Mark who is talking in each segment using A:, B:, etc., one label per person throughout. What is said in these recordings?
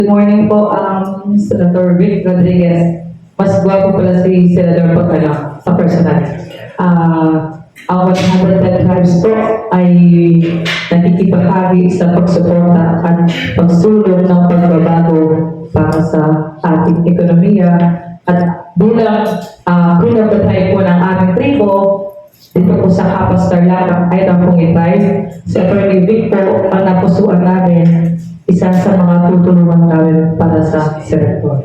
A: Good morning po, Senator Vic Rodriguez. Mas gwapo pala si Senator pag sa personal. Ang 110 Tribes po ay nakikibahagi sa pagsuporta at pagsulong ng pagbabago para sa ating ekonomiya. At bilang pinapatay po ng aming tribo, dito po sa Kapas Tarlac ay Tampung Tribe, si Atty. Vic po ang napusuan namin, isa sa mga tutulungan namin para sa Senator.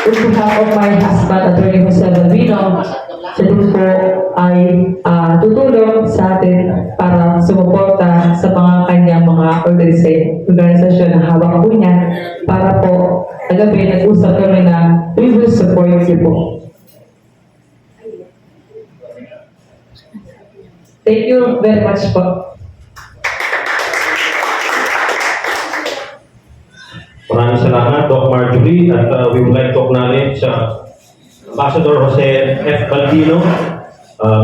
A: On behalf of my husband, Atty. Jose Balbino, siya din po ay tutulong sa atin para sumuporta sa mga kanyang mga organisasyon na hawak po niya para po kagabi nag-usap kami na we will support you po. Thank you very much po.
B: Maraming salamat, Doc Marjorie, at we would like to acknowledge Ambassador Jose F. Balbino,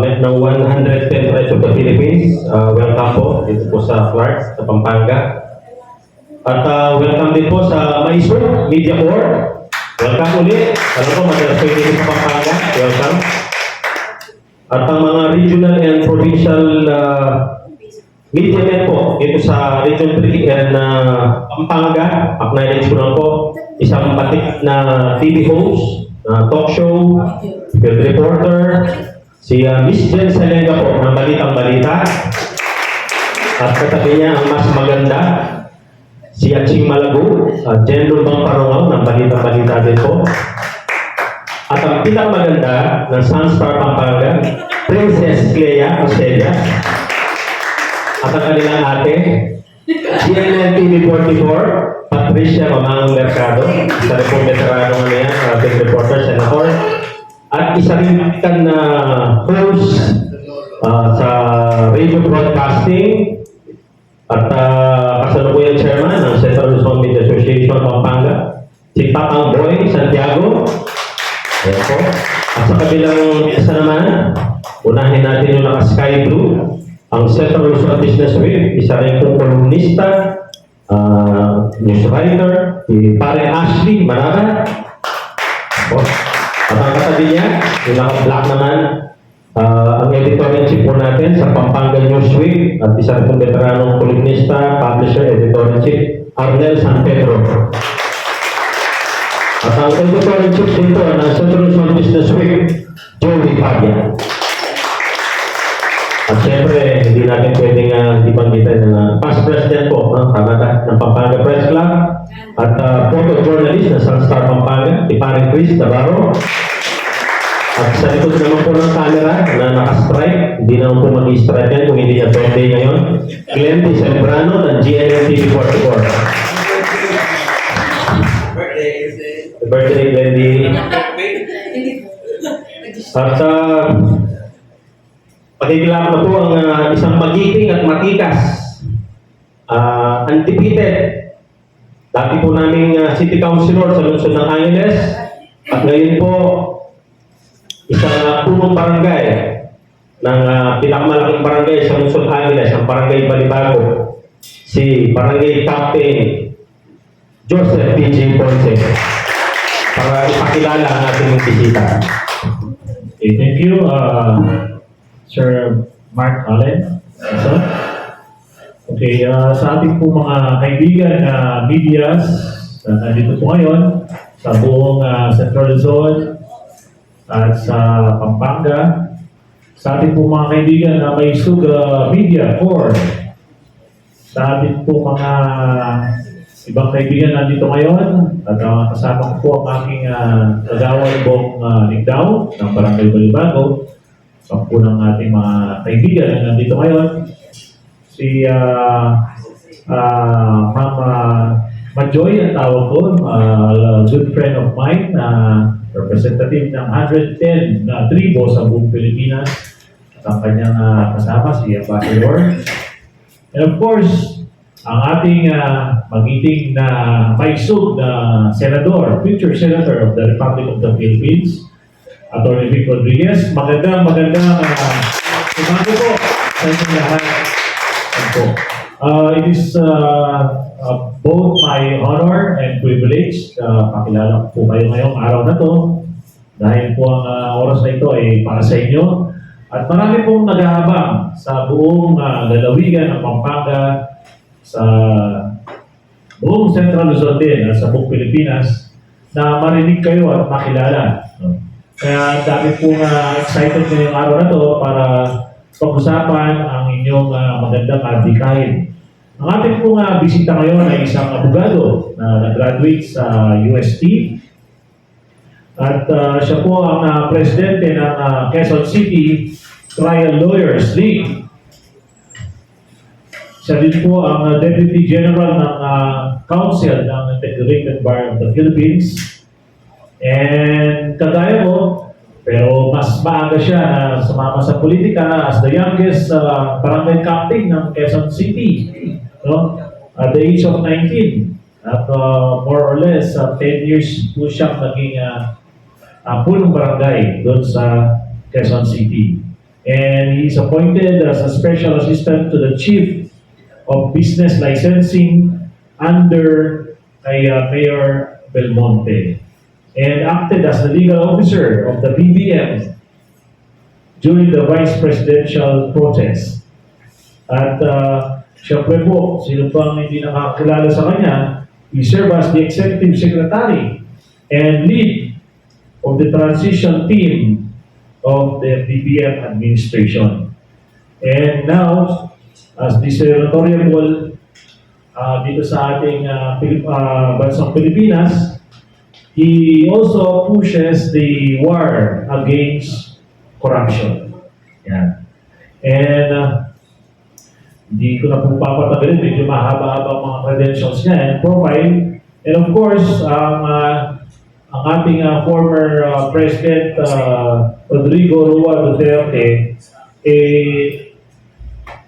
B: met ng 110 Tribes of the Philippines. Welcome po dito po sa Clark, sa Pampanga. At welcome din po sa Mysore Media Corps. Welcome ulit. Alam po, madalas kayo dito sa Pampanga. Welcome. At ang mga regional and provincial media men po dito sa Region 3 and Pampanga, acknowledge ko lang po isang batik na TV host, talk show, field reporter, si Miss Jen Salenga po ng Balitang Balita. At katabi niya ang mas maganda, si Aching Malago, Jen Lubang Parungaw ng Balitang Balita din po. At ang pinakamaganda ng Sunstar Pampanga, Princess Clea Ocelia. At ang kanilang ate, CNN TV 44, Patricia Mamangang Mercado, isa rin pong veterano yan, big reporter, senator. At isa rin kan host sa radio broadcasting at kasalukuyan chairman ng Central Luzon Media Association Pampanga, si Patang Boy Santiago. Ayan po. At sa kabilang isa naman, unahin natin yung naka-sky blue, ang Central Luzon Business Week, isa rin pong kolumnista, news writer, si Pare Ashley Manara. At ang katabi niya, yung naka-black naman, ang editor-in-chief po natin sa Pampanga News Week, at isa rin pong veteranong kolumnista, publisher, editor-in-chief, Arnel San Pedro. At ang editor-in-chief dito ng Central Luzon Business Week, Joey Paglia. At siyempre, hindi natin pwedeng hindi panggitan ng past president po, tama ng Pampanga Press Club, at photojournalist ng Sunstar Pampanga, si Paring Chris Navarro. At sa likod naman po ng camera na naka-strike, hindi naman po mag-strike yan kung hindi niya birthday ngayon, Glenn Di Sembrano ng GNN TV 44. Birthday, Glenn Di. At pakikilap na po ang isang magiting at matikas, undefeated. Dati po naming City Councilor sa lungsod ng Angeles, at ngayon po isang punong barangay ng pinakamalaking barangay sa lungsod ng Angeles, ang Barangay Balibago, si Barangay Captain Joseph P.J. Ponce, para ipakilala ang ating bisita.
C: Okay, thank you, Sir Mark Allen. Okay, sa ating po mga kaibigan na medias na nandito po ngayon sa buong Central Luzon at sa Pampanga, sa ating po mga kaibigan na may Suga Media Corps, sa ating po mga ibang kaibigan nandito ngayon, at kasama ko po ang aking kagawad Bong Nigdao ng Barangay Balibago, ang po ng ating mga kaibigan na nandito ngayon, si Mama Majoy, ang tawag ko, a good friend of mine, representative ng 110 na tribo sa buong Pilipinas, at ang kanyang kasama, si Ambassador. And of course, ang ating magiting na maisug na senador, future senator of the Republic of the Philippines, Atty. Vic Rodriguez. Magandang umaga po sa inyong lahat. It is both my honor and privilege pakilala ko po kayo ngayong araw na to dahil po ang oras na ito ay para sa inyo at marami pong nag-aabang sa buong lalawigan ng Pampanga, sa buong Central Luzon din at sa buong Pilipinas na marinig kayo at makilala. No? Kaya dami pong excited ngayong araw na to para pag-usapan ang inyong magandang adhikain. Ang ating pong bisita ngayon ay isang abogado na nag-graduate sa UST at siya po ang presidente ng Quezon City Trial Lawyers League. Siya din po ang Deputy General ng Council ng Integrated Bar of the Philippines. And kagaya mo, pero mas maaga siya na sumama sa politika as the youngest barangay captain ng Quezon City. No? At the age of 19. At more or less, 10 years po siyang naging punong barangay doon sa Quezon City. And he is appointed as a special assistant to the Chief of Business Licensing under Mayor Belmonte. And acted as the legal officer of the BBM during the vice presidential protest. At siyempre po, sino pang hindi nakakilala sa kanya, he served as the executive secretary and lead of the transition team of the BBM administration. And now, as the senatorial dito sa ating bansang Pilipinas, he also pushes the war against corruption. Yan. And hindi ko na po papatagalin, medyo mahaba-haba ang mga credentials niya and profile. And of course, ang ating former President Rodrigo Roa Duterte,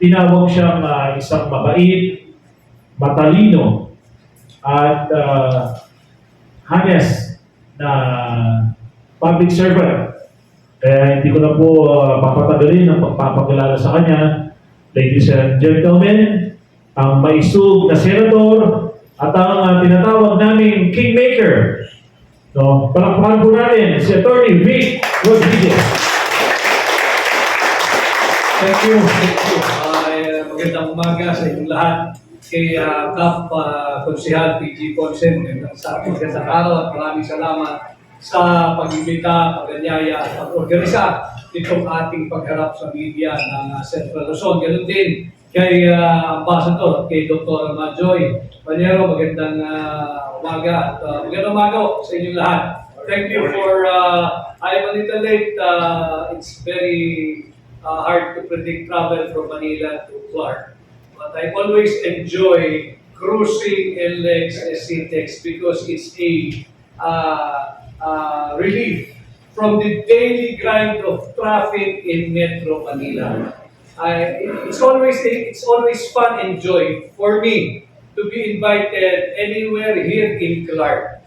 C: tinawag siyang isang mabait, matalino, at honest na public servant. Kaya hindi ko na po papatagalin ang pagpapakilala sa kanya. Ladies and gentlemen, ang maisug na senador at ang tinatawag naming Kingmaker. No, palakpakan po natin si Attorney Vic Rodriguez.
D: Thank you. Magandang umaga sa inyong lahat. Kay Kap Konsehal PG Consen, magandang araw at maraming salamat sa pag-imbita, pag-anyaya at pag-organisa itong ating pagharap sa media ng Central Luzon. Ganun din kay Ambassador, kay Dr. Majoy Panero, magandang umaga at magandang umaga sa inyong lahat. Thank you for, I'm a little late, it's very hard to predict travel from Manila to Clark. But I always enjoy cruising NLEX SCTEX because it's a relief from the daily grind of traffic in Metro Manila. It's always fun and joy for me to be invited anywhere here in Clark.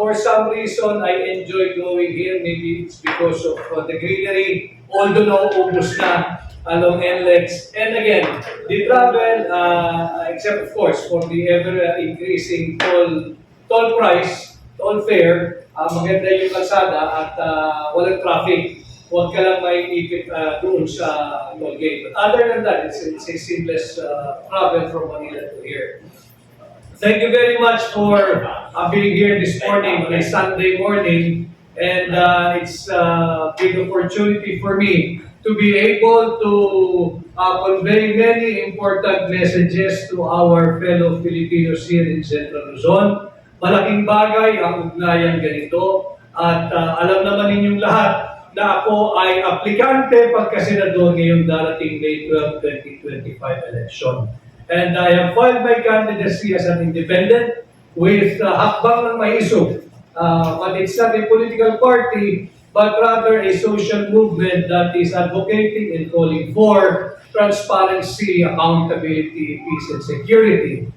D: For some reason, I enjoy going here. Maybe it's because of the greenery, although nauubos na along NLEX. And again, the travel, except of course for the ever-increasing toll price, toll fare, maganda yung kalsada at walang traffic. Huwag ka lang may ipit doon sa toll gate. But other than that, it's a seamless travel from Manila to here. Thank you very much for being here this morning on a Sunday morning. And it's a big opportunity for me to be able to convey many important messages to our fellow Filipinos here in Central Luzon. Malaking bagay ang ugnayan ganito at alam naman ninyong lahat na ako ay aplikante pagka-senador ngayong darating May 12, 2025 election. And I have filed my candidacy as an independent with Hakbang ng Maisog. But it's not a political party, but rather a social movement that is advocating and calling for transparency, accountability, peace, and security.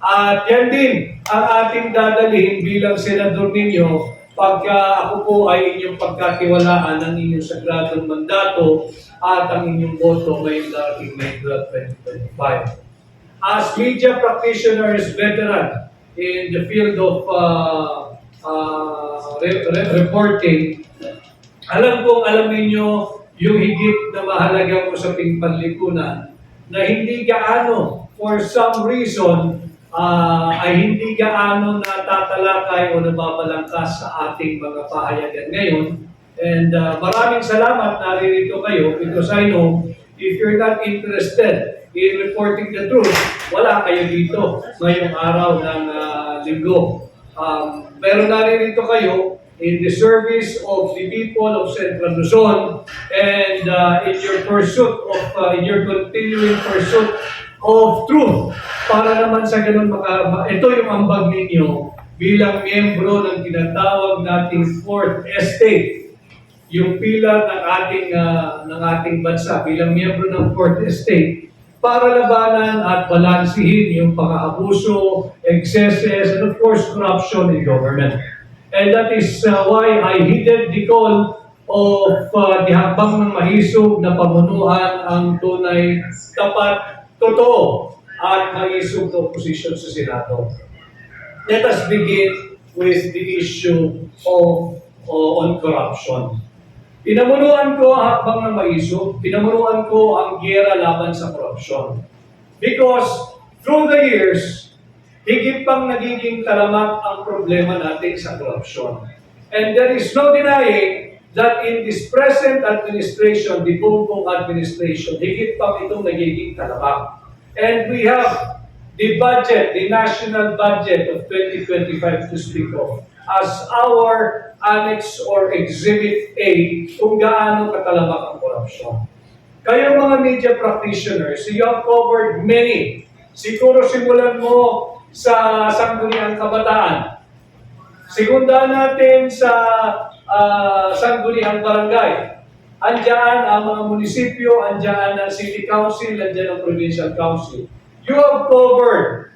D: At yan din ang ating dadalhin bilang senador ninyo pagka ako po ay inyong pagkatiwalaan ng inyong sagradong mandato at ang inyong boto ngayong darating May 12, 2025. as media practitioners, veteran in the field of reporting, alam ninyo yung higit na mahalagang usaping panlipunan na hindi gaano, for some reason, ay hindi gaano natatalakay o nababalangkas sa ating mga pahayagan ngayon. And maraming salamat naririto kayo because I know if you're not interested in reporting the truth, wala kayo dito ngayong araw ng linggo. Pero naririto kayo in the service of the people of Central Luzon and in your pursuit of, in your continuing pursuit of truth para naman sa ganun ito yung ambag ninyo bilang miyembro ng tinatawag nating Fourth Estate, yung pilar ng ating bansa bilang miyembro ng Fourth Estate para labanan at balansihin yung pang-aabuso, excesses, and of course corruption in government. And that is why I heeded the call of the hakbang ng mahisog na pamunuan ang tunay, tapat, totoo at mahisog na oposisyon sa Senado. Let us begin with the issue of on corruption. Pinamunuan ko ang hakbang ng mahisog, pinamunuan ko ang giyera laban sa korupsyon. Because through the years, higit pang nagiging talamak ang problema natin sa korupsyon. And there is no denying that in this present administration, the Bongbong administration, higit pang itong nagiging talamak. And we have the budget, the national budget of 2025 to speak of, as our annex or exhibit A kung gaano katalamak ang korupsyon. Kayo mga media practitioners, you have covered many. Siguro simulan mo sa Sangguniang Kabataan. Segunda natin sa Sangguniang Barangay. Andiyan ang mga munisipyo, andiyan ang City Council, andiyan ang Provincial Council. You have covered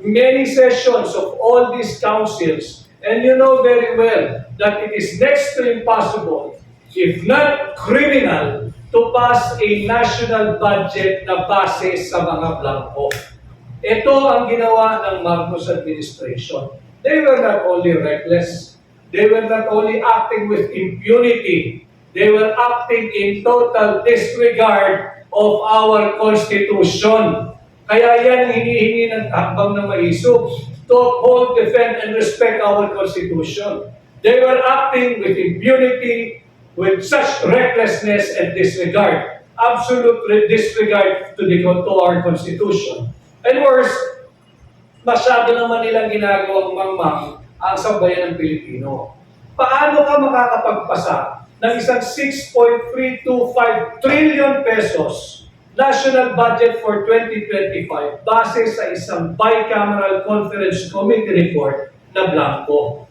D: many sessions of all these councils and you know very well that it is next to impossible, if not criminal, to pass a national budget na base sa mga blanco. Ito ang ginawa ng Marcos administration. They were not only reckless, they were not only acting with impunity, they were acting in total disregard of our Constitution. Kaya yan hinihingi ng hakbang ng mahisog to uphold, defend, and respect our Constitution. They were acting with impunity, with such recklessness and disregard, absolute disregard to our Constitution. And worse, masyado naman nilang ginagawang mangmang ang sambayan ng Pilipino. Paano ka makakapagpasa ng isang 6.325 trillion pesos national budget for 2025 base sa isang bicameral conference committee report na blanco?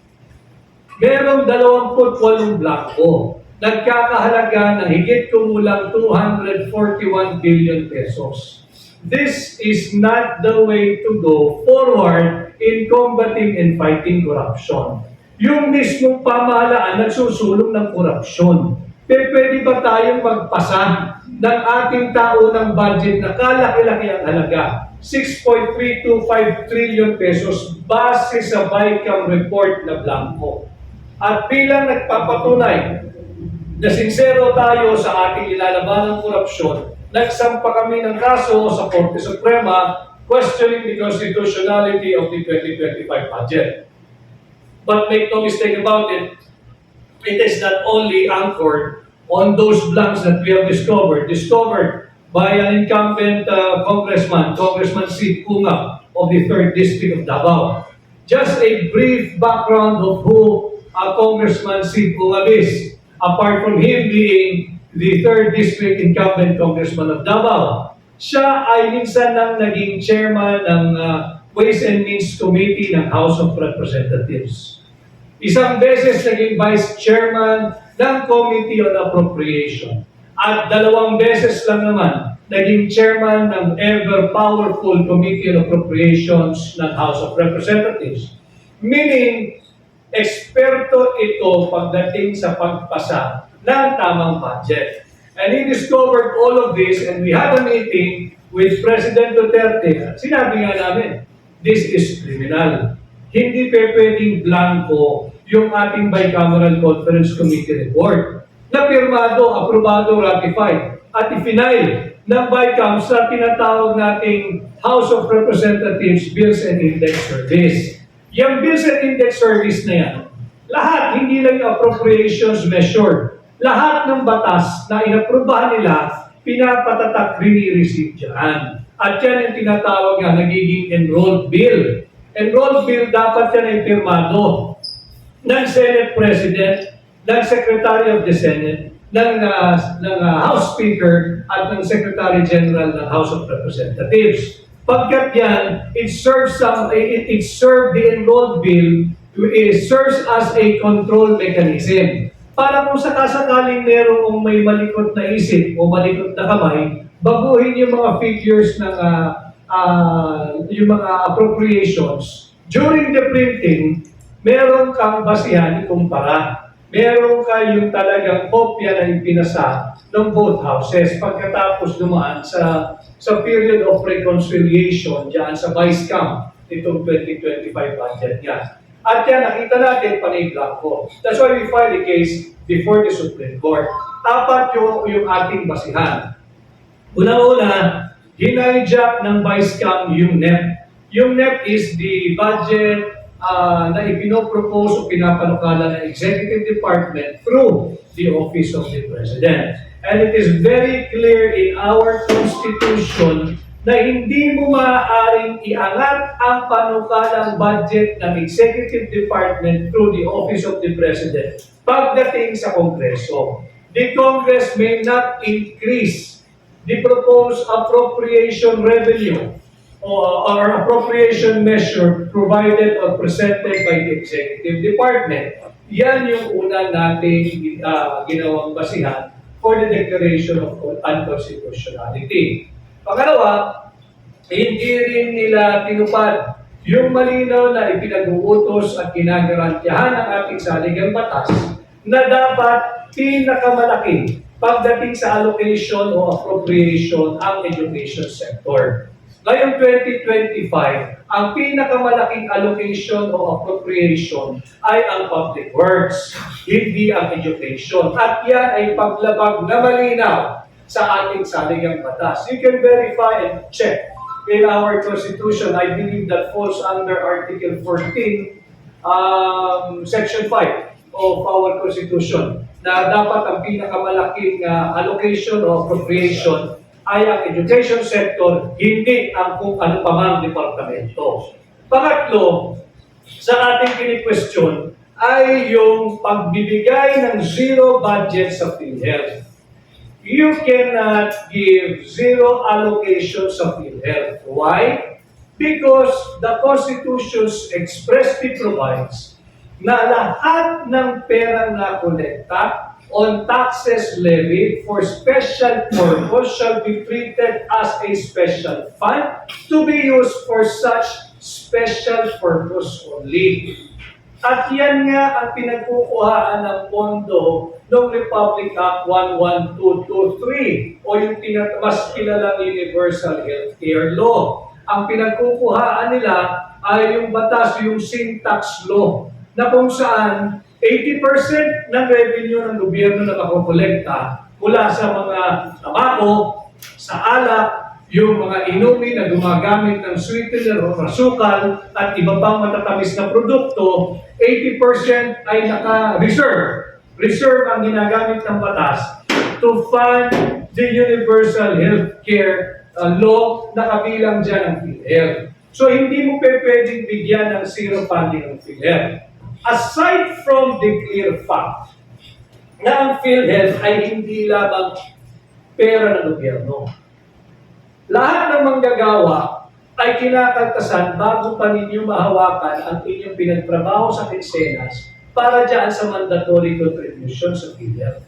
D: Merong 28 blanco. Nagkakahalaga ng higit kumulang 241 billion pesos. This is not the way to go forward in combating and fighting corruption. Yung mismong pamahalaan nagsusulong ng korupsyon. Pwede ba tayong magpasa ng ating taunang budget na kalaki-laki ang halaga? 6.325 trillion pesos base sa BICAM report na blanco. At bilang nagpapatunay na sincero tayo sa ating ilalaban ng korupsyon, nagsampa kami ng kaso sa Korte Suprema questioning the constitutionality of the 2025 budget. But make no mistake about it, it is not only anchored on those blanks that we have discovered by an incumbent Congressman Sid Punga of the 3rd District of Davao. Just a brief background of who Congressman Sid Punga is, apart from him being the 3rd District incumbent Congressman of Davao. Siya ay minsan nang naging chairman ng Ways and Means Committee ng House of Representatives. Isang beses naging vice chairman ng Committee on Appropriation. At 2 beses lang naman naging chairman ng ever-powerful Committee on Appropriations ng House of Representatives. Meaning, eksperto ito pagdating sa pagpasa ng tamang budget. And he discovered all of this and we had a meeting with President Duterte, sinabi nga namin, this is criminal. Hindi pwedeng blanco yung ating bicameral conference committee report na pirmado, aprobado, ratified at ifinail ng BICAM sa tinatawag nating House of Representatives Bills and Index Service. Yung Bills and Index Service na yan, lahat, hindi lang yung appropriations measured, lahat ng batas na inaprubahan nila, pinapatatak, rini-receive dyan. At yan yung tinatawag nga nagiging enrolled bill. Enrolled bill, dapat yan ay pirmado ng Senate President, ng Secretary of the Senate, ng House Speaker, at ng Secretary General ng House of Representatives. Pagkat yan, it serves the enrolled bill, it serves as a control mechanism. Para kung sakasakaling merong may malikot na isip o malikot na kamay, baguhin yung mga figures ng yung mga appropriations. During the printing, meron kang basihan ikumpara. Meron kayong talagang kopya na ipinasa ng both houses pagkatapos dumaan sa period of reconciliation diyan sa Vice-Cam itong 2025 budget niya. At yan, nakita natin panay blanco. That's why we filed the case before the Supreme Court. Apat yung ating basihan. Una-una, hinayjack ng Vice-Cam yung NEP. Yung NEP is the budget na ipinopropose o pinapanukala ng Executive Department through the Office of the President. And it is very clear in our Constitution na hindi mo maaaring iangat ang panukalang budget ng Executive Department through the Office of the President pagdating sa Kongreso. The Congress may not increase the proposed appropriation revenue or appropriation measure provided or presented by the Executive Department. Yan yung una nating ginawang basihan for the declaration of unconstitutionality. Pangalawa, hindi rin nila tinupad yung malinaw na ipinag-uutos at ginagarantiyahan ng ating saligang batas na dapat pinakamalaki pagdating sa allocation o appropriation ang education sector. Ngayong 2025, ang pinakamalaking allocation o appropriation ay ang public works, hindi ang education. At yan ay paglabag na malinaw sa ating saligang batas. You can verify and check in our Constitution. I believe that falls under Article 14, Section 5 of our Constitution, na dapat ang pinakamalaking allocation o appropriation ay ang education sector, hindi ang kung ano pa mang departamento. Pangatlo, sa ating kini-question ay yung pagbibigay ng zero budget sa PhilHealth. You cannot give zero allocation sa PhilHealth. Why? Because the Constitution expressly provides na lahat ng perang na kolekta on taxes levied for special purpose shall be treated as a special fund to be used for such special purpose only. At yan nga ang pinagkukuhaan ng pondo ng Republic Act 11223 o yung mas kilalang Universal Healthcare Law. Ang pinagkukuhaan nila ay yung batas, yung sin tax law, na kung saan 80% ng revenue ng gobyerno na makukolekta mula sa mga tabako, sa alak, yung mga inumin na gumagamit ng sweetener o rasukal at iba pang matatamis na produkto, 80% ay naka-reserve. Reserve ang ginagamit ng batas to fund the universal healthcare law na kabilang dyan ang PhilHealth. So hindi mo pwedeng bigyan ng zero funding ng PhilHealth. Aside from the clear fact na ang PhilHealth ay hindi lamang pera ng gobyerno. Lahat ng manggagawa ay kinakaltasan bago pa ninyo mahawakan ang inyong pinagtrabaho sa kinsenas para dyan sa mandatory contribution sa PhilHealth.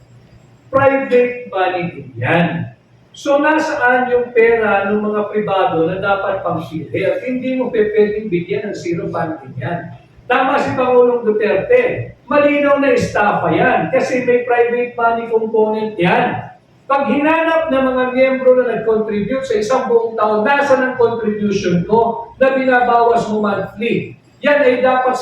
D: Private money din yan. So nasaan yung pera ng mga pribado na dapat pang PhilHealth? Hindi mo pwedeng bigyan ng zero funding yan. Tama si Pangulong Duterte. Malinaw na estafa yan kasi may private money component yan. Pag hinanap ng mga miyembro na nag-contribute sa isang buong taon, nasa ng contribution ko na binabawas mo monthly. Yan ay dapat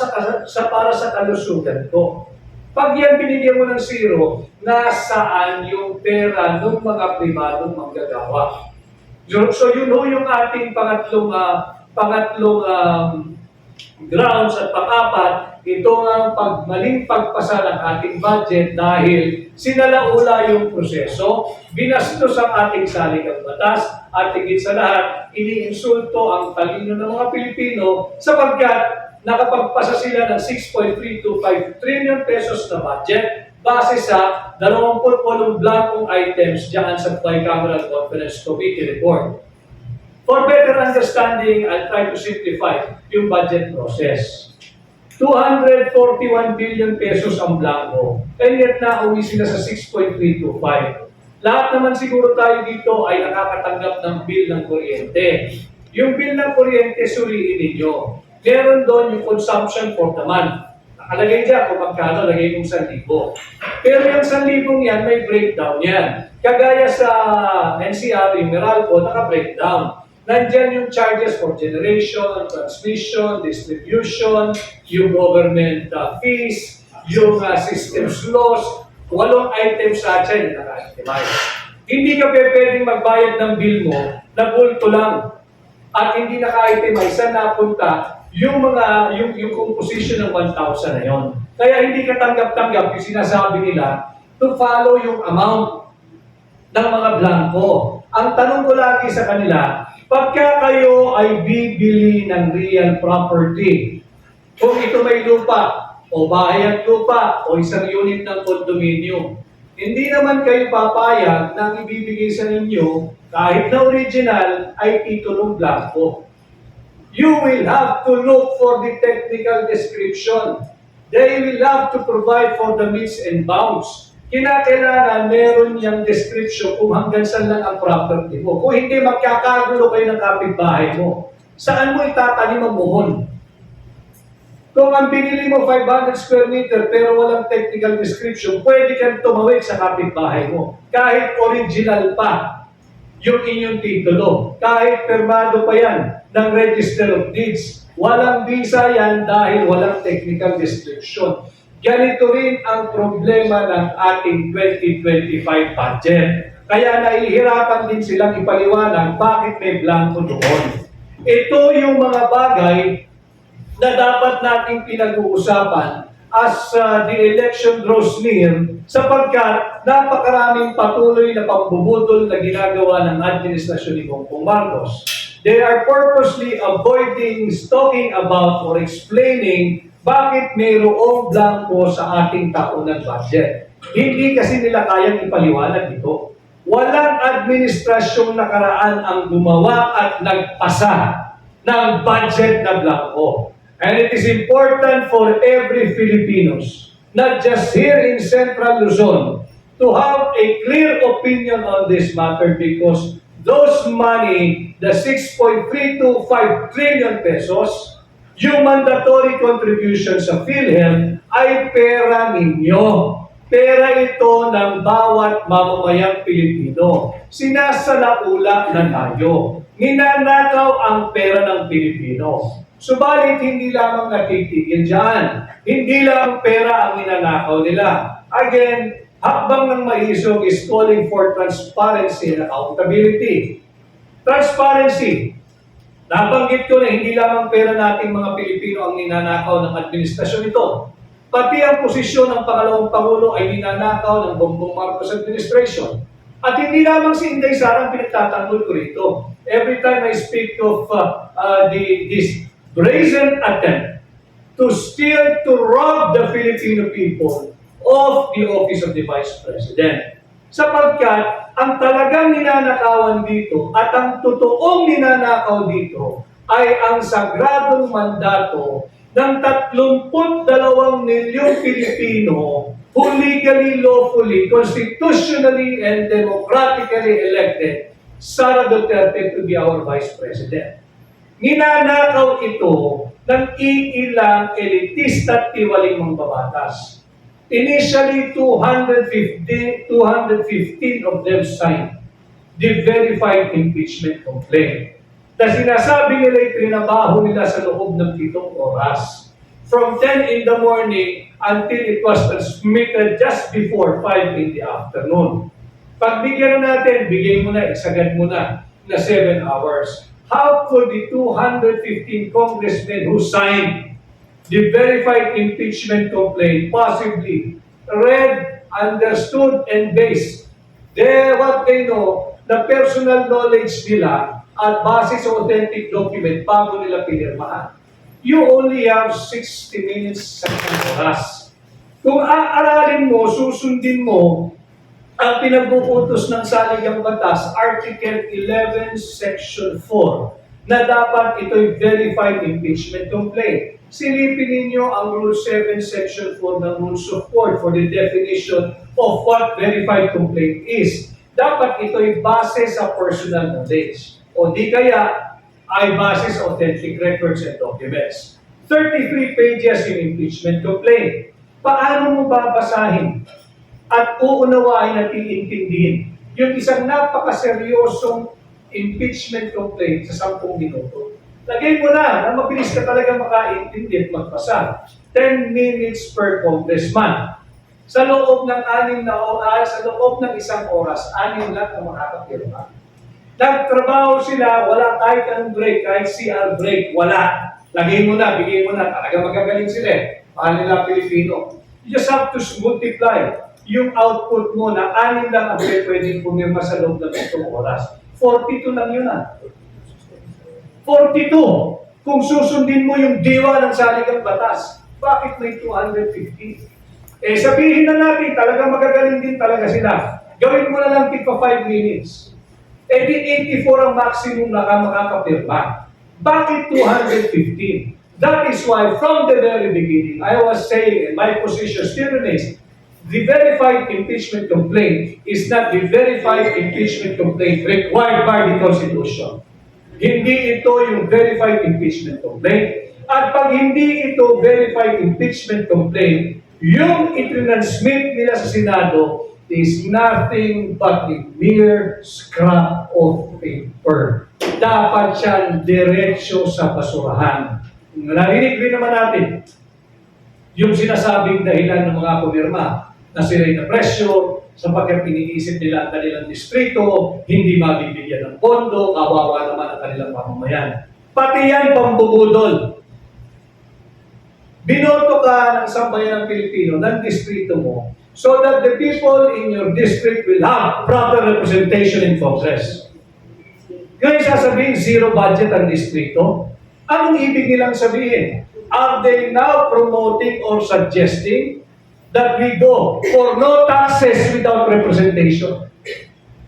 D: para sa kalusugan ko. Pag yan binigyan mo ng zero, nasaan yung pera ng mga pribadong manggagawa? So yun ho yung ating pangatlong grounds at pang-apat, ito ang maling pagpasa ng ating budget dahil sinalaula yung proseso, binastos ang ating saligang batas, at higit sa lahat, iniinsulto ang talino ng mga Pilipino sapagkat nakapagpasa sila ng 6.325 trillion pesos na budget base sa 28 blankong items diyan sa Bicameral Conference Committee report. For better understanding, I'll try to simplify yung budget process. 241 billion pesos ang blanco, and yet nauwi sila sa 6.325. Lahat naman siguro tayo dito ay nakakatanggap ng bill ng kuryente. Yung bill ng kuryente, suriin ninyo. Meron doon yung consumption for the month. Nakalagay dyan kung magkano, lagay mong 1,000. Pero yung 1,000 yan, may breakdown yan. Kagaya sa NCR, yung Meralco, naka-breakdown. Nandyan yung charges for generation, transmission, distribution, yung government fees, yung systems loss, 8 items sa atin na naka-itemize. Hindi ka pwedeng magbayad ng bill mo na bulto lang at hindi naka-itemize saan napunta yung composition ng 1,000 na yon. Kaya hindi ka tanggap-tanggap yung sinasabi nila to follow yung amount ng mga blanco. Ang tanong ko lagi sa kanila, pagka kayo ay bibili ng real property, kung ito may lupa, o bahay at lupa, o isang unit ng condominium, hindi naman kayo papayag na ibibigay sa inyo, kahit na original, ay titulong blanco. You will have to look for the technical description. They will have to provide for the means and bounds. Kinakailangan meron niyang description kung hanggang saan lang ang property mo. Kung hindi, magkakagulo kayo ng kapitbahay mo. Saan mo itatanim ang muhon? Kung ang binili mo 500 square meter pero walang technical description, pwede kang tumawid sa kapitbahay mo. Kahit original pa yung inyong titulo. Kahit permado pa yan ng Register of Deeds. Walang visa yan dahil walang technical description. Ganito rin ang problema ng ating 2025 budget. Kaya nahihirapan din silang ipaliwanag bakit may blanco doon. Ito yung mga bagay na dapat nating pinag-uusapan as the election draws near sapagkat napakaraming patuloy na pambubudol na ginagawa ng administrasyon ni Bongbong Marcos. They are purposely avoiding talking about or explaining bakit mayroong blanco sa ating taunang budget. Hindi kasi nila kayang ipaliwanag ito. Walang administrasyong nakaraan ang gumawa at nagpasa ng budget na blanco. And it is important for every Filipinos, not just here in Central Luzon, to have a clear opinion on this matter because those money, the 6.325 trillion pesos, yung mandatory contribution sa PhilHealth ay pera ninyo. Pera ito ng bawat mamamayang Pilipino. Sinasalaula na tayo. Ninanakaw ang pera ng Pilipino. Subalit hindi lamang natitigil dyan. Hindi lang pera ang ninanakaw nila. Again, hakbang ng maisog is calling for transparency and accountability. Transparency. Nabanggit ko na hindi lamang pera nating mga Pilipino ang ninanakaw ng administrasyon ito. Pati ang posisyon ng pangalawang Pangulo ay ninanakaw ng Bongbong Marcos administration. At hindi lamang si Inday Sara ang pinagtatanggol ko rito. Every time I speak of this brazen attempt to steal, to rob the Filipino people of the office of the Vice President. Sapagkat ang talagang ninanakawan dito at ang totoong ninanakaw dito ay ang sagradong mandato ng 32 milyong Pilipino who legally, lawfully, constitutionally, and democratically elected Sara Duterte to be our Vice President. Ninanakaw ito ng iilang elitista at tiwaling mambabatas. Initially, 215 of them signed the verified impeachment complaint na sinasabi nila itrinabaho nila sa loob ng 7 oras. From 10 in the morning until it was transmitted just before 5 in the afternoon. Pagbigyan na natin, bigay mo na, isagad mo na 7 hours. How could the 215 congressmen who signed the verified impeachment complaint possibly read, understood, and based what they know, the personal knowledge nila at base sa authentic document bago nila pinirmahan? You only have 60 minutes sa isang oras. Kung aaralin mo, susundin mo ang pinagbubutos ng saligang batas, Article 11, Section 4, na dapat ito'y verified impeachment complaint. Silipin ninyo ang Rule 7, Section 4 ng Rules of Court for the definition of what verified complaint is. Dapat ito'y base sa personal knowledge. O di kaya ay base sa authentic records and documents. 33 pages yung impeachment complaint. Paano mo babasahin at uunawain at iintindihin yung isang napakaseryosong impeachment complaint sa 10 minuto? Lagay mo na mabilis ka talaga makaintindi at magbasa. 10 minutes per congressman. Sa loob ng 6 na oras, sa loob ng 1 oras, 6 lang ang makakapirma. Nagtrabaho sila, wala kahit anong break, kahit CR break, wala. Lagay mo na, bigay mo na, talaga magagaling sila eh. Mahal nila Pilipino. You just have to multiply yung output mo na 6 lang ang pwedeng pumirma sa loob ng 7 oras. 42 lang yun ah. 42! Kung susundin mo yung diwa ng saligang batas, bakit may 250? Eh sabihin na natin, talaga magagaling din talaga sila. Gawin mo na lang tigpa 5 minutes. Eh di 84 ang maximum na makakapirma. Bakit 215? That is why from the very beginning, I was saying, and my position still remains, the verified impeachment complaint is not the verified impeachment complaint required by the Constitution. Hindi ito yung verified impeachment complaint. At pag hindi ito verified impeachment complaint, yung itransmit nila sa Senado is nothing but a mere scrap of paper. Dapat siyang diretsyo sa basurahan. Narinig rin naman natin yung sinasabing dahilan ng mga pumirma na sila'y na presyo sapagkat iniisip nila ang kanilang distrito, hindi mabibigyan ng pondo, kawawa naman ang kanilang mamamayan. Pati yan pambubudol. Binoto ka ng sambayan ng Pilipino, ng distrito mo, so that the people in your district will have proper representation in Congress. Ngayon sasabihin, zero budget ang distrito? Anong ibig nilang sabihin? Are they now promoting or suggesting that we go for no taxes without representation?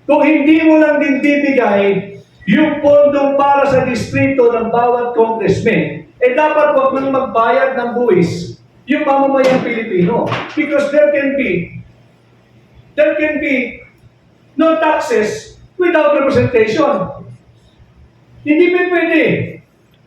D: Kung hindi mo lang din bibigay yung pondo para sa distrito ng bawat congressman, eh dapat wag nang magbayad ng buwis yung mamamayang Pilipino. Because there can be no taxes without representation. Hindi pa pwede.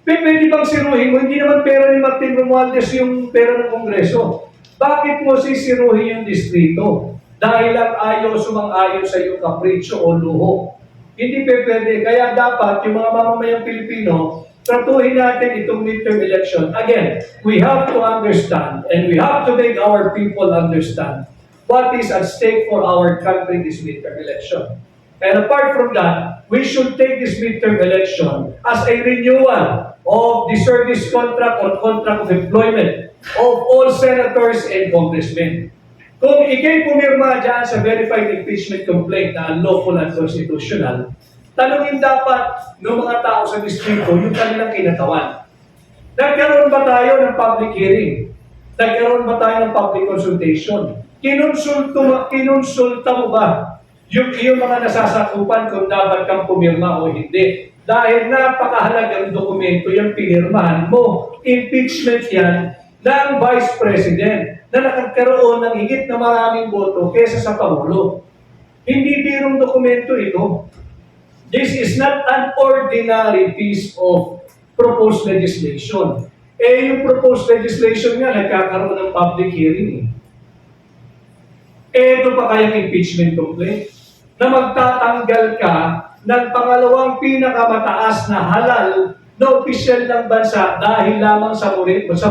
D: Pwede bang siruhin mo? Hindi naman pera ni Martin Romualdez yung pera ng Kongreso. Bakit mo sisiruhin yung distrito? Dahil lang ayaw sumang-ayon sa iyong kapritsyo o luho. Hindi pa pwede. Kaya dapat yung mga mamamayang Pilipino, tratuhin natin itong midterm election. Again, we have to understand and we have to make our people understand what is at stake for our country this midterm election. And apart from that, we should take this midterm election as a renewal of the service contract or contract of employment of all senators and congressmen. Kung ikay pumirma dyan sa verified impeachment complaint na unlawful and constitutional, tanungin dapat ng mga tao sa distrito yung kanilang kinatawan. Nagkaroon ba tayo ng public hearing? Nagkaroon ba tayo ng public consultation? Kinonsulta mo ba yung iyong mga nasasakupan kung dapat kang pumirma o hindi? Dahil napakahalagang dokumento yung pinirmahan mo. Impeachment yan ng Vice President na nakagkaroon ng higit na maraming boto kesa sa Pangulo. Hindi birong dokumento ito. This is not an ordinary piece of proposed legislation. Eh, yung proposed legislation nga, nagkakaroon ng public hearing. Ito pa kayang impeachment complaint? Na magtatanggal ka ng pangalawang pinakamataas na halal na opisyal ng bansa dahil lamang sa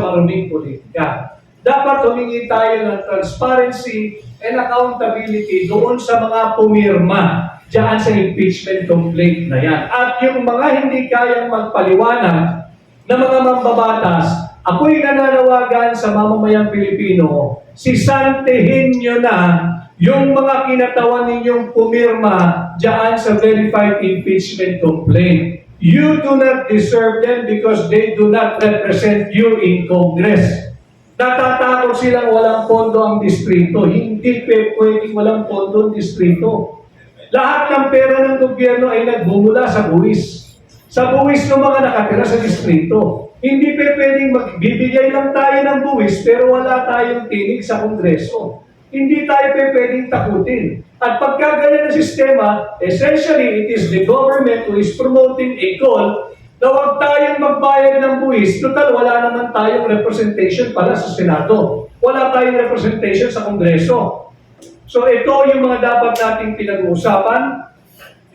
D: maruming politika. Dapat humingi tayo ng transparency and accountability doon sa mga pumirma diyan sa impeachment complaint na yan. At yung mga hindi kayang magpaliwanag na mga mambabatas, ako'y nananawagan sa mamamayang Pilipino, sisantihin nyo na yung mga kinatawan ninyong pumirma diyan sa verified impeachment complaint. You do not deserve them because they do not represent you in Congress. Natatakot silang walang pondo ang distrito. Hindi pwedeng walang pondo ang distrito. Lahat ng pera ng gobyerno ay nagbumula sa buwis. Sa buwis ng mga nakatira sa distrito. Hindi pwedeng magbibigay lang tayo ng buwis pero wala tayong tinig sa Kongreso. Hindi tayo pwedeng takutin. At pagka ganyan ang sistema, essentially, it is the government who is promoting a goal na huwag tayong magbayad ng buwis. Total, wala naman tayong representation pala sa Senado. Wala tayong representation sa Kongreso. So ito yung mga dapat nating pinag-uusapan,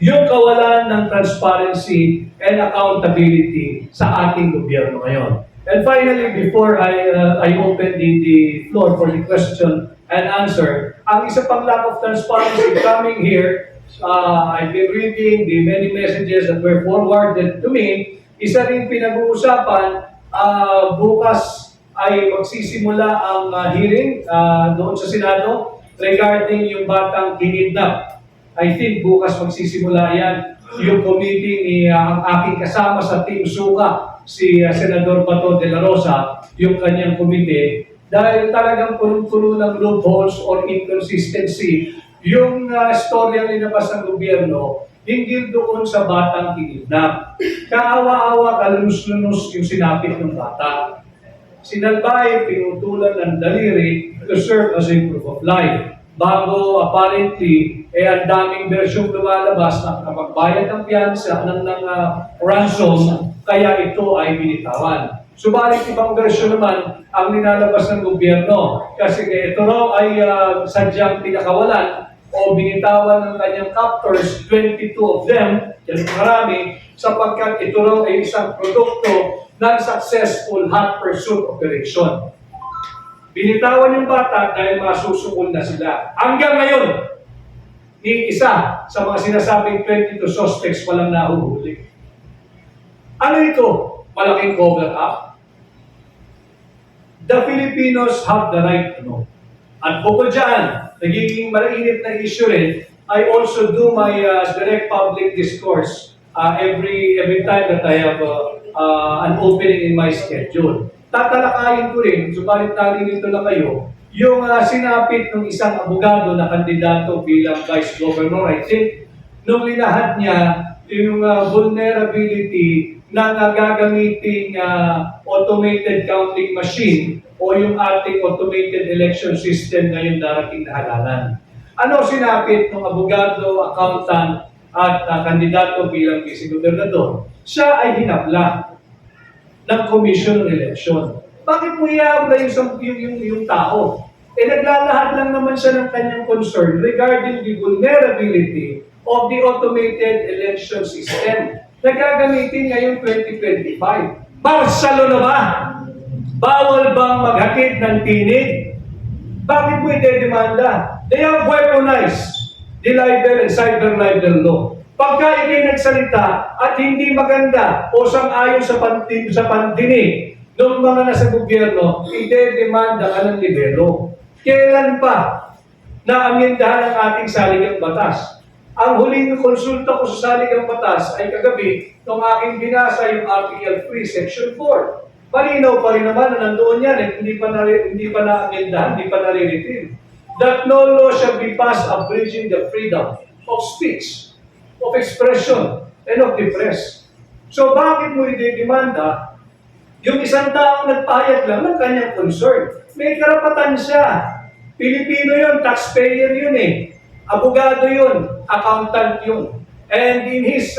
D: yung kawalan ng transparency and accountability sa ating gobyerno ngayon. And finally, before I open the floor for the question and answer, ang isa pang lack of transparency coming here, I've been reading the many messages that were forwarded to me. Isa rin pinag-uusapan, bukas ay magsisimula ang hearing doon sa Senado regarding yung batang kinidnap. I think bukas magsisimula yan. Yung committee ni ang aking kasama sa Team Suka, si Senador Bato de la Rosa, yung kanyang committee, dahil talagang puno-puno ng loopholes or inconsistency yung storyang linabas ng gobyerno hinggil doon sa batang kinidnap. Kaawa-awa, kalunus-lunus yung sinapit ng bata. Sinalbay, pinutulan ng daliri to serve as a proof of life. Bago apparently, ang daming versyong lumalabas na kapagbayad ng piyansa ng ransom, kaya ito ay binitawan. Subalit ibang versyon naman ang nilalabas ng gobyerno kasi ito raw ay sadyang pinakawalan o binitawan ng kanyang captors, 22 of them, yan marami, sapagkat ito raw ay isang produkto ng successful hot pursuit operation. Binitawan yung bata dahil masusukol na sila. Hanggang ngayon, ni isa sa mga sinasabing 22 suspects walang nahuhuli. Ano ito? Malaking cover-up? The Filipinos have the right to know. At bukod dyan, nagiging mainit na issue rin, I also do my direct public discourse every time that I have an opening in my schedule. Tatalakayin ko rin, subalit naririto na kayo, yung sinapit ng isang abogado na kandidato bilang Vice Governor, I think, nung linahad niya yung vulnerability ng gagamiting automated counting machine o yung ating automated election system ngayong darating na halalan. Ano sinapit ng abogado, accountant, at kandidato bilang vice-gobernador? Siya ay hinapla ng Commission on Election. Bakit mo iabla yung tao? Naglalahad lang naman siya ng kanyang concern regarding the vulnerability of the automated election system na gagamitin ngayong 2025. Marsalo na ba? Bawal bang maghatid ng tinig? Bakit mo ide-demanda? They have weaponized the libel and cyber libel law. Pagka ikay nagsalita at hindi maganda o sang-ayon sa pandinig ng mga nasa gobyerno, ide-demanda ka ng libelo. Kailan pa na amyendahan ang ating saligang batas? Ang huling konsulta ko sa saligang batas ay kagabi nung aking binasa yung Article 3, Section 4. Malinaw pa rin naman na nandoon yan, hindi pa na-amyendahan, hindi pa nare-retrieve. That no law shall be passed abridging the freedom of speech, of expression, and of the press. So bakit mo i-demanda yung isang taong nagpahayag lang ng kanyang concern? May karapatan siya. Pilipino yun, taxpayer yun eh. Abogado yun, accountant yun. And in his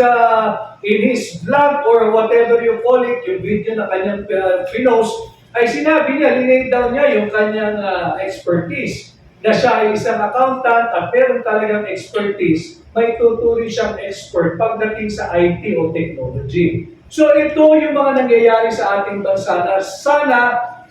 D: vlog or whatever you call it, yung video na kanyang pinost, ay sinabi niya, linay down niya yung kanyang expertise. na siya ay isang accountant at meron talagang expertise, may tuturing siyang expert pagdating sa IT o technology. So ito yung mga nangyayari sa ating bansa na sana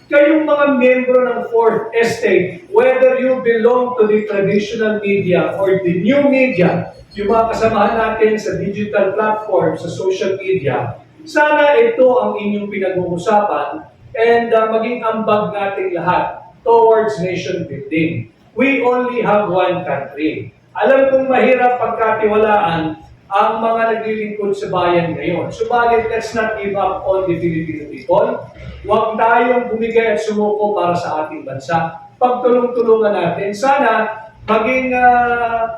D: kayong mga miyembro ng Fourth Estate, whether you belong to the traditional media or the new media, yung mga kasamahan natin sa digital platform, sa social media, sana ito ang inyong pinag-uusapan and maging ambag nating lahat towards nation building. We only have one country. Alam kong mahirap pagkatiwalaan ang mga naglilingkod sa bayan ngayon. Subalit, let's not give up on the Filipino people. Huwag tayong bumigay at sumuko para sa ating bansa. Pagtulong-tulungan natin. Sana maging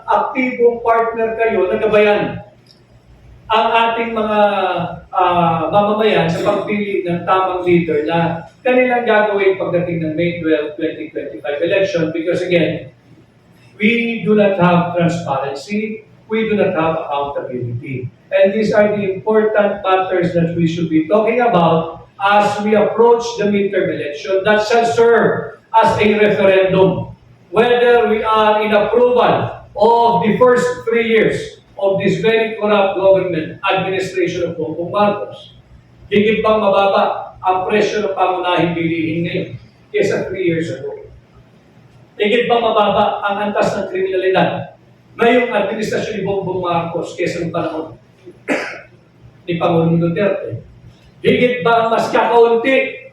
D: aktibong partner kayo na gabayan ang ating mga mamamayan sa pagpili ng tamang leader na kanilang gagawin pagdating ng May 12, 2025 election because again, we do not have transparency, we do not have accountability. And these are the important matters that we should be talking about as we approach the midterm election that shall serve as a referendum whether we are in approval of the first 3 years of this very corrupt government administration of Bongbong Marcos. Higit bang mababa ang presyo ng pangunahing bilihin ngayon kesa 3 years ago? Higit bang mababa ang antas ng kriminalidad ngayong administrasyon ni Bongbong Marcos kesa ng panahon ni Pangulong Duterte? Higit bang mas kakaunti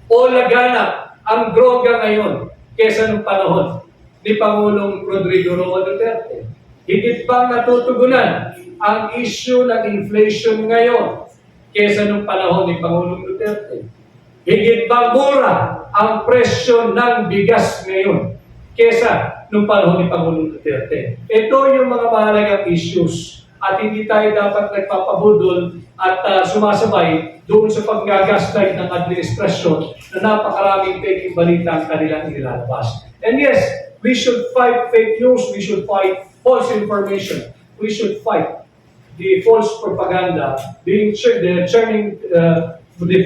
D: o laganap ang droga ngayon kesa ng panahon ni Pangulong Rodrigo Roa Duterte? Higit bang natutugunan ang issue ng inflation ngayon kesa nung panahon ni Pangulong Duterte? Higit bang mura ang presyo ng bigas ngayon kesa nung panahon ni Pangulong Duterte? Ito yung mga mahalagang issues at hindi tayo dapat nagpapabudol at sumasabay doon sa paggagaslight ng administrasyon na napakaraming fake balita ang kanilang inilalabas. And yes, we should fight fake news, we should fight false information. We should fight the false propaganda, the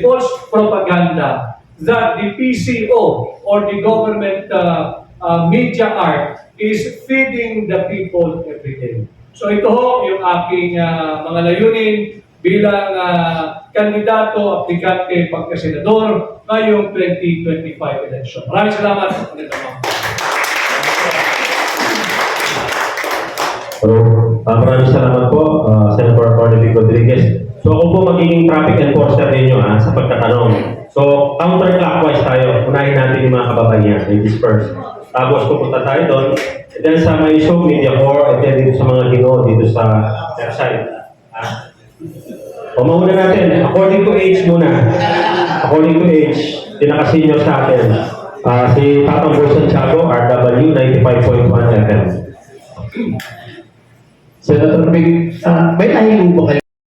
D: false propaganda that the PCO or the government media art is feeding the people every day. So ito ho yung aking mga layunin bilang kandidato, aplikante, pagkasenador ngayong 2025 election. Maraming salamat.
B: Maraming salamat po, Senator Atty. Rodriguez. So ako po magiging traffic enforcer ninyo sa pagtatanong. So counterclockwise tayo. Unahin natin yung mga kababayan, ladies first. Tapos pupunta tayo doon. And then sa may show media core, and then dito sa mga ginoo, dito sa website. O mauna natin, according to age muna. According to age, pinaka-senior sa atin. Si Papang Bo Santiago, RW 95.1 FM.
E: Senator Big, may nahilo ba kayo